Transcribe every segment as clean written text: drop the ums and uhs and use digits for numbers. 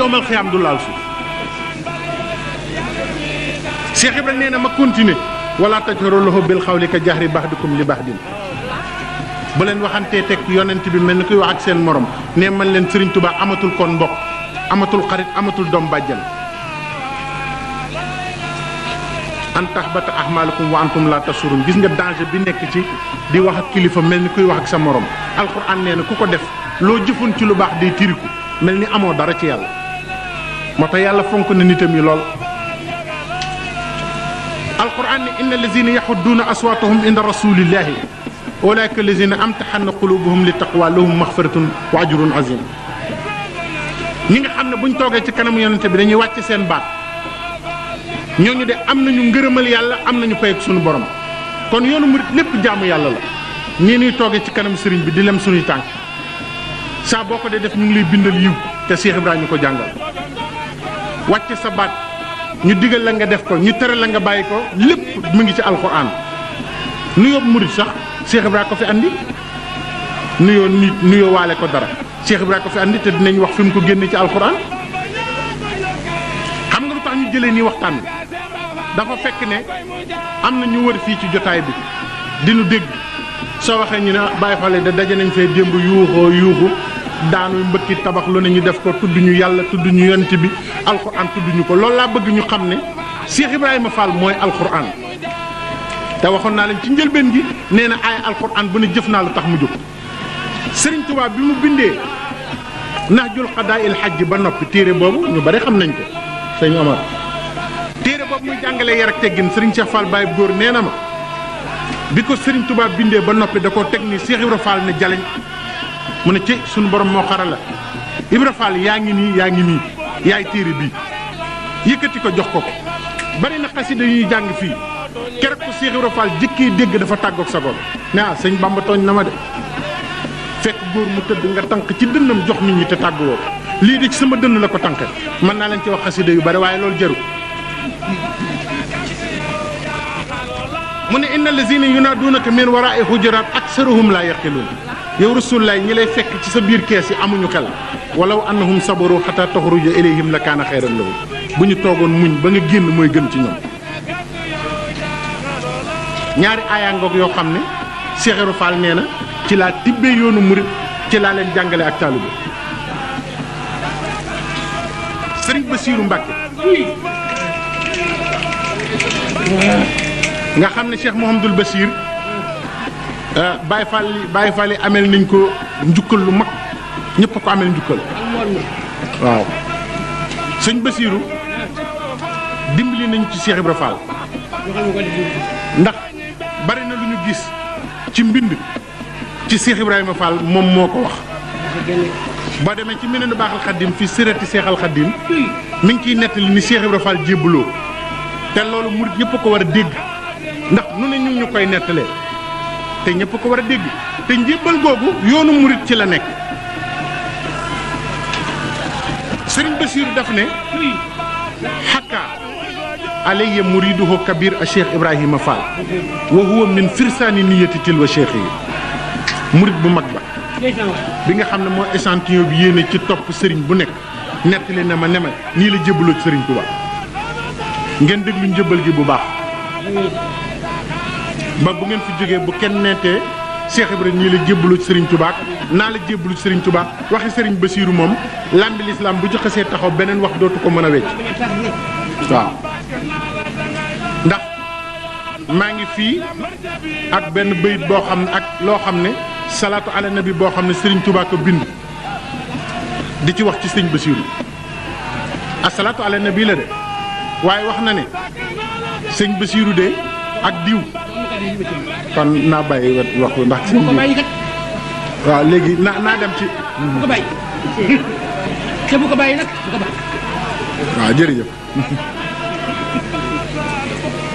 yowmal xiyaam du laal suuf Cheikh Ibra nee na ma continuer wala tajharu lahu bil xawli ka jahri baxdikum li baxdin bu leen waxantee teg yonent bi mel ni kuy wax ak seen morom ne man leen Serigne Touba amatul kon mbokk amatul xarit amatul doom bàjjan an tahbata ahmalukum wa antum la tasurun gis nga danger bi nekk ci di wax ak kilifa mel ni kuy wax ak sa morom alquran nee na ku ko def loo jëfoon ci lu baax day tiriku mel ni amoo dara ci yàlla moo tax yàlla fonk na nitam yi lool alquran ne inna allazina yaxudduuna aswaatahum inda rasulillahi ulaika allazina amtaxanna qulubuhum li taqwa lahum maxfiratun wa ajrun azim ñi nga xam ne buñ toogee ci kanamu yonente bi dañuy wàcc seen baat ñooñu de am nañu ngërëmal yàlla am nañu pay ak suñu borom kon yoonu murit lépp jaamu yàlla la nii ñuy toogee ci kanam sëriñ bi di lem suñuy tànk saa boo ko dee def ñu ngi lay bindal yiw te Cheikh Ibrahima ñu ko jàngal wàcc sa baat ñu digal la nga def ko ñu tere la nga bàyyi ko lépp mu ngi ci alxuraan nuyoo murit sax Cheikh Ibrahima ko fi andi nuyoo nit nuyoo waale ko dara Cheikh Ibrahima ko fi andi te dinañ wax fi mu ko génne ci alxuraan xam nga lu tax ñu jëlee nii waxtaan bi dafa fekk ne am na ñu wër fii ci jotaay bi dinu dégg soo waxee ñu ne Baye Fall da daje nañ fee démb yuuxu daanu mbëkki tabax lu ne ñu def ko tudd ñu yàlla tudd ñu yonent bi alxuraan tudd ñu ko loolu laa bëgg ñu xam ne Cheikh Ibrahima Fall mooy alxuraan te waxoon naa leen ci njëlbeen gi nee na ay alxuraan bu ne jëf naa lu tax mu jóg Serigne Touba bi mu bindee Nahjul Qadaa'il Hajj ba noppi téere boobu ñu bari xam nañ ko sëñ Omar téere boobu muy jàngalee yar ak teggin Serigne Cheikh Fall Baye góor nee na ma bi ko Serigne Touba bindee ba noppi da koo teg ni Cheikh Ibra Fall ne jaleñ mu ne ci suñu borom moo xarala Ibra Fall yaa ngi nii yaay téere bii yëkkati ko jox ko ko bari na xasida yu ñuy jàng fii keroog ko Cheikh Ibra Fall jëkkee dégg dafa tàggoog sa goon ne sëñ Bamba tooñ na ma de fekk góor mu tëdd nga tànk ci dënnam jox nit ñi te tàgguwoo lii de ci sama dënn la ko tànke mën naa leen ci wax xasida yu bari waaye loolu jaru mu ne inna allazina yunaadunaka min waraai hujuraat aksaruhum laa yaqiluun yow rasulullaay ñi lay fekk ci sa biir kees yi amuñu xel walaw annahum sabaru xataa taxruja ilayhim la kaana xayran lahum bu ñu toogoon muñ ba nga génn mooy gën ci ñoom ñaari aayangoog yoo xam ne Cheikh Ibra Fall nee na ci laa tibbee yoonu murit ci laa leen jàngale ak taalibe Sëriñ Basiiru Mbàkke nga xam ne Cheikh Mouhamadoul Bachir Baye Fall yi amel nañ ko njukkal lu mag ñëpp ko amel njukkal waaw sëñ Basiiru dimbali nañ ci Cheikh Ibra Fall ndax bari na lu ñu gis ci mbind ci Cheikh Ibrahima Fall moom moo ko wax boo demee ci Minanu Baaxal Xaddim fi sërati Seexal Xaddim mi ngi ciy nettali ni Cheikh Ibra Fall jébbaloo te loolu murit yëpp ko war a dégg ndax nu ne ñu koy nettalee te ñëpp ko war a dégg te njébbal googu yoonu murit ci la nekk Sëriñ Basiiru daf ne xakka alayya muriduhu kabir a Cheikh Ibrahima Fall wa huwa min firsaani niyati tilwa cheikh yi murit bu mag ba bi nga xam ne moo échantillon bi yéene ci topp sëriñ bu nekk nettali na ma ne ma nii la jébbaloo ci Sëriñ Tuubaa ngeen déglu njëbbal gi bu baax ba bu ngeen fi jógee bu kenn nettee Cheikh Ibrahima nii la jébbaloo ci Sëriñ Tuubaa naa la jébbalu ci Sëriñ Tuubaa waxi Sëriñ Basiiru moom lambi lislaam bu ci xasee taxaw beneen wax dootu ko mën a wecc waaw ndax maa ngi fii ak benn bayit boo xam ne ak loo xam ne salaatu ala nabi boo xam ne Sëriñ Tuubaa ko bind di ci wax ci Sëriñ Basiiru asalaatu ala nabi la de waaye wax na ne Sëriñ Basiiru de ak diw kon naa bàyyi wax ndax sëñ bi waaw léegi naa dem ci bu ko bàyyi te bu ko bàyyi nag bu ko bàyyi waaw jërëjëf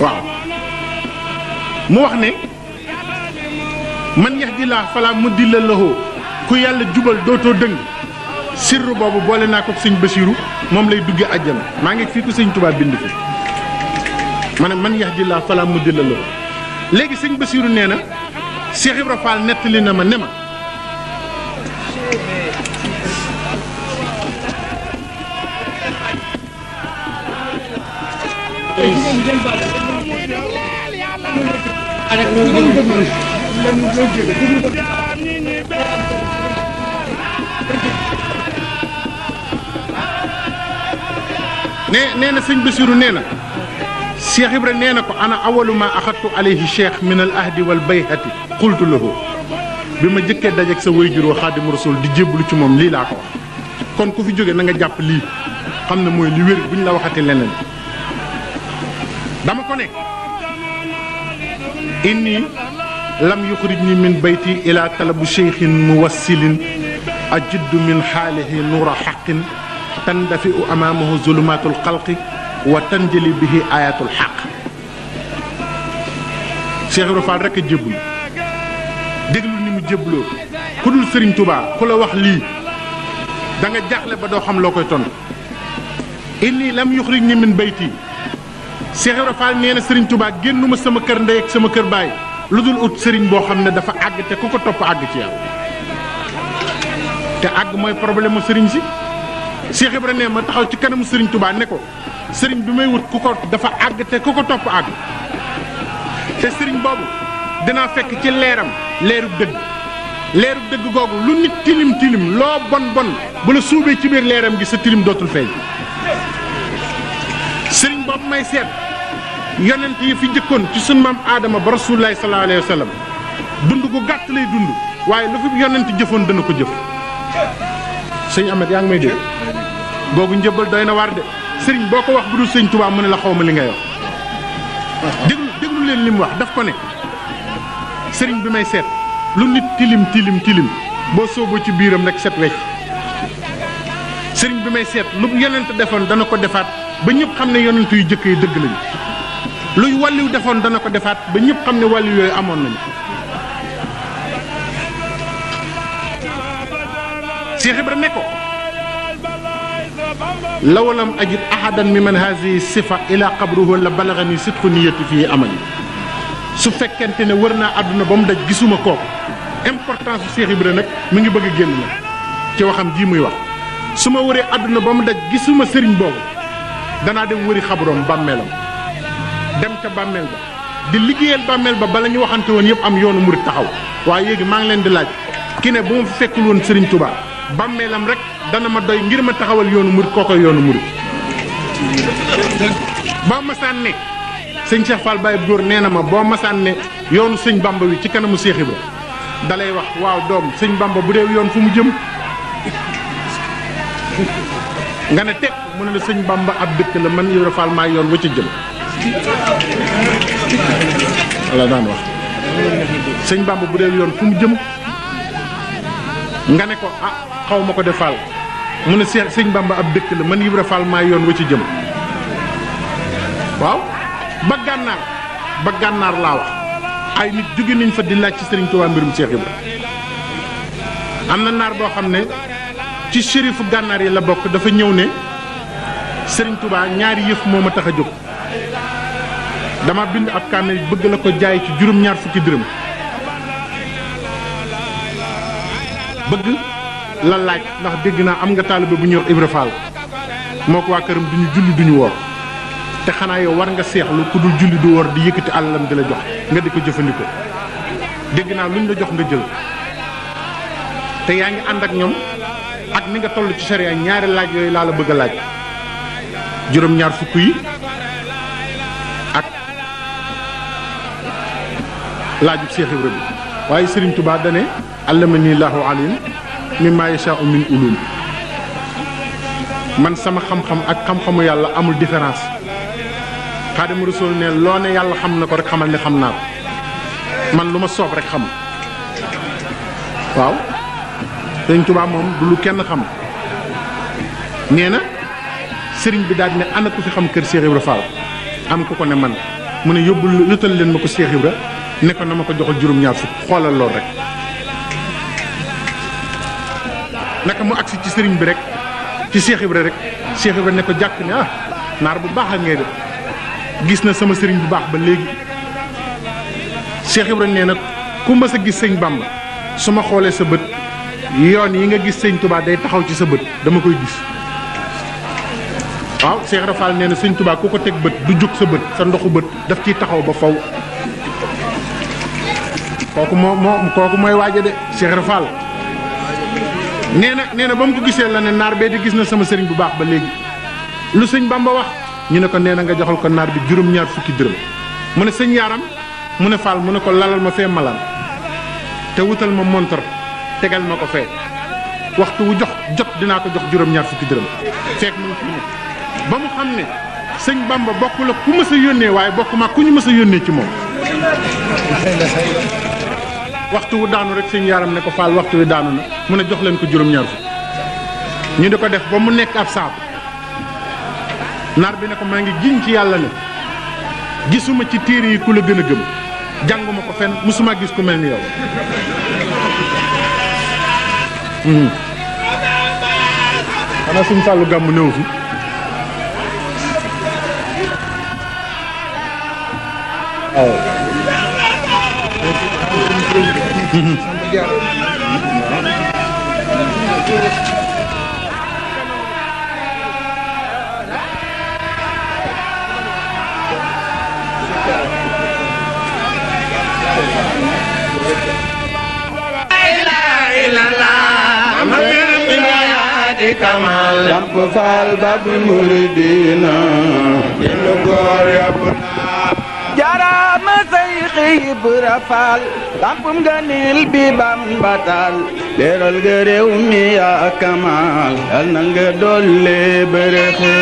waaw mu wax ne man yahdillah fala mudilla lahu ku yàlla jubal dootoo dëng sirru boobu boole naa ko sëñ Basiiru moom lay duggee àjjana maa ngi fii ko sëñ Tuubaa bind fi ma ne man yahdillah fala mudilla lahu léegi sëñ Basiiru nee na Cheikh Ibra Fall nettali na ma ne ma nee na sëñ Bassirou nee na Cheikh Ibra nee na ko ana awalu ma axattu alayhi cheikh min al ahdi wal bayhati qultu lahu bi ma jëkkee dajeeg sa wayjur wa Xaadimu Rasuul di jébbalu ci moom lii laa ko wax kon ku fi jóge na nga jàpp lii xam ne mooy li wér buñ la waxati leneen dama ko ne inni lam yuxrijni min bayti ila talabu cheikhin muwassilin ajiddu min xaalihi nuura xaqin tandafi'u amaamahu zulumatul xalqi wa tanjali bihi ayatul xaq Cheikh Ibra Fall rek a jébbul déglu ni mu jébbaloo ku dul Serigne Touba ku la wax lii da nga jaaxle ba doo xam loo koy tontu inni lam yuxrijni min bayti Cheikh Ibra Fall nee na Serigne Touba génnuma sama kër ndey ak sama kër baay lu dul ut Serigne boo xam ne dafa àgg te ku ko topp àgg ci yàlla te àgg mooy problème mu Serigne si Cheikh Ibra nee ma taxaw ci kanamu Serigne Touba ne ko Serigne bi may wut ku ko dafa àgg te ku ko topp àgg te Serigne boobu dinaa fekk ci leeram leerub dëgg googu lu nit tilim tilim loo bon bon bu la suubee ci biir leeram gi sa tilim dootul feeñ Serigne boobu may seet yonent yi fi jëkkoon ci sunu maam Aadama ba Rasulullaahi sallallaahu alayhi wa sallam dund gu gàtt lay dund waaye lu fi yonent jëfoon dana ko jëf sëñ Ahmed yaa ngi may dégg googu njëbbal doy na waar de Serigne boo ko wax bu dul sëñ Touba mu ne la xaw ma li ngay wax déglu leen li mu wax daf ko ne Serigne bi may seet lu nit tilim boo sooboo ci biiram rek set wecc Serigne bi may seet lu yonent defoon dana ko defaat ba ñëpp xam ne yonent yu jëkk yi dëgg lañu luy wàlliw defoon dana ko defaat ba ñëpp xam ne wàlliw yooyu amoon nañu Cheikh Ibra ne ko lawalam ajid ahadan mi man hazihi sifa ila qabruhu la balagani sidqu niyati fii amali su fekkente ne wër naa àdduna ba mu daj gisuma kooku importance su Cheikh Ibra nag mi ngi bëgg a génn nag ci waxam ji muy wax su ma wëree àdduna ba mu daj gisuma sëriñ boobu danaa dem wëri xabroom bàmmeelam dem ca bàmmeel ba di liggéeyal bàmmeel ba bala ñu waxante woon yëpp am yoonu murit taxaw waaye yéegi maa ngi leen di laaj ki ne bu ma fi fekkul woon Serigne Touba bàmmeelam rek dana ma doy ngir ma taxawal yoonu murit kookoy yoonu murit boo masaan ne sëñ Cheikh Fall Baye góor nee na ma boo masaan ne yoonu sëñ Bamba wi ci kanamu Cheikh Ibra dalay wax waaw doom sëñ Bamba bu dee yoon fu mu jëm nga ne teg mu ne la sëñ Bamba ab dëkk la man Ibra Fall maa yoon wa ca jëm walla daan wax sëñ Bamba bu dee yoon fu mu jëm nga ne ko ah xaw ma ko de Fall mu ne sëñ Bamba ab dëkk la man Ibra Fall maa yoon wa ci jëm waaw ba gànnaar laa wax ay nit jóge nañ fa di laaj ci Serigne Touba mbirum Cheikh Ibra am na naar boo xam ne ci shérifu gànnaar yi la bokk dafa ñëw ne Serigne Touba ñaari yëf moo ma tax a jóg dama bind ab kaamil bëgg la ko jaay ci juróom-ñaar fukki dërëm bëgg la laaj ndax dégg naa am nga taalibe bu ñuy wax Ibra Fall moo ko waa këram duñu julli duñu woor te xanaa yow war nga seexlu ku dul julli du woor di yëkkati àllalam di la jox nga di ko jëfandikoo dégg naa luñ la jox nga jël te yaa ngi ànd ak ñoom ak ni nga toll ci sharia ñaari laaj yooyu laa la bëgg a laaj juróom-ñaar fukk yi ak laajub Cheikh Ibra bi waaye Serigne Touba dane allamani lahu alim mimma yasha'u min ulum man sama xam-xam ak xam-xamu yàlla amul différence Xaadimu Rasuul ne loo ne yàlla xam na ko rek xamal ne xam naa ko man lu ma soob rek xam waaw Serigne Touba moom du lu kenn xam nee na sëriñ bi daal di ne ana ku fi xam kër Cheikh Ibra Fall am ku ko ne man mu ne yóbbul lutal leen ma ko Cheikh Ibra ne ko na ma ko joxal juróom-ñaar fukk xoolal lool rek naka mu agsi ci sëriñ bi rek ci Cheikh Ibra rek Cheikh Ibra ne ko jàkk ne ah naar bu baax a ngay def gis na sama sëriñ bu baax ba léegi Cheikh Ibra nee na ku mas a gis sëñ Bamba su ma xoolee sa bët yoon yi nga gis sëñ Touba day taxaw ci sa bët dama koy gis waaw Cheikh Ibra Fall nee na sëñ Touba ku ko teg bët du jóg sa bët sa ndoxu bët daf ciy taxaw ba faw kooku mooy waaja de Cheikh Ibra Fall nee na ba mu ko gisee la ne naar bee di gis na sama sëriñ bu baax ba léegi lu sëñ Bamba wax ñu ne ko nee na nga joxal ko naar bi juróom-ñaar fukki dërëm mu ne sëñ Yaram mu ne Fall mu ne ko lalal ma fee malaan te wutal ma montor tegal ma ko fee waxtu wu jot dinaa ko jox juróom-ñaar fukki dërëm fekk mu ngi ba mu xam ne sëñ Bamba bokk la ku mës a yónnee waaye bokk ma ku ñu mës a yónnee ci moom waxtu wu daanu rek sëñ Yaram ne ko Fall waxtu wi daanu na mu ne jox leen ko juróom-ñaar fukki ñu di ko def ba mu nekk ab saabu naar bi ne ko maa ngi giñ ci yàlla ne gisuma ci téere yi ku la gën a gëm jànguma ko fenn musuma gis ku mel ni yow xanaa suñ Fàllu gàmmu néew fi waaw kamal lamp faal babul muridina jëlu góor yàpp jaaraama Seyxi Ibra Faal lampum ganil bi Bamba taal leeral nga réew mi yaa kamal yal na nga dolle bërëxe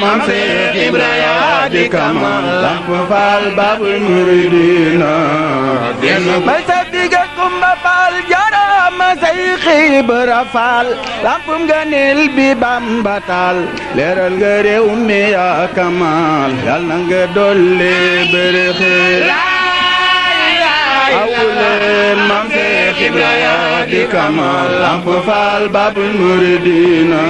mam Seyxi Ibra yaa di kamal lamp faal babul muridina may sa digga kumba faal jaaraama Seyxi Ibra Faal lampum ganil bi Bamba taal leeral nga réew mi yaa kamal yal na nga dolle bërëxe awuleen mam Seyxi Ibra yaa di kamal lamp faal babul muridina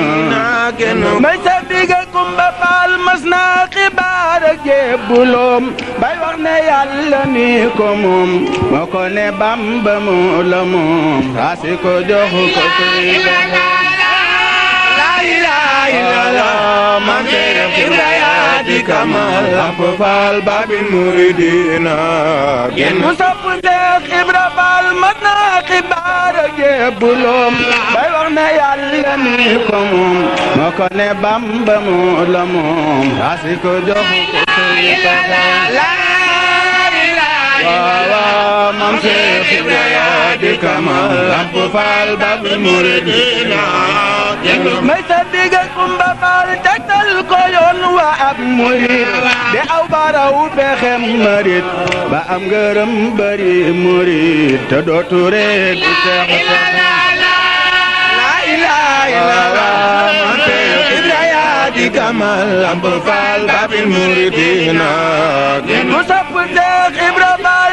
may sa digga kumba faal mas naa xibaar ak jébbuloom bay wax ne yàlla ni ko moom moo ko ne Bamba moo la moom raasi ko joxu ko suy loxo la ilaha illallah mam Seyxi Ibra yaa di kamal lamp faal babul muridina mu sopp Seyxi Ibra Faal mas naa xibaar ak jébbuloom bay wax ne yàlla ni ko moom moo ko ne Bamba moo la moom raasi ko joxu ko suy loxo waaw mam Seyxi Ibra yaa di kamal lamp faal babul muridina may sa digga kumba faal tegtal ko yoon wa ab murid de aw baraw pexem marit ba am ngërëm bari murid te dootu rek du seex la ilaha illallah mam Seyxi Ibra yaa di kamal lamp faal babul muridina mu sopp Seyxi Ibra Faal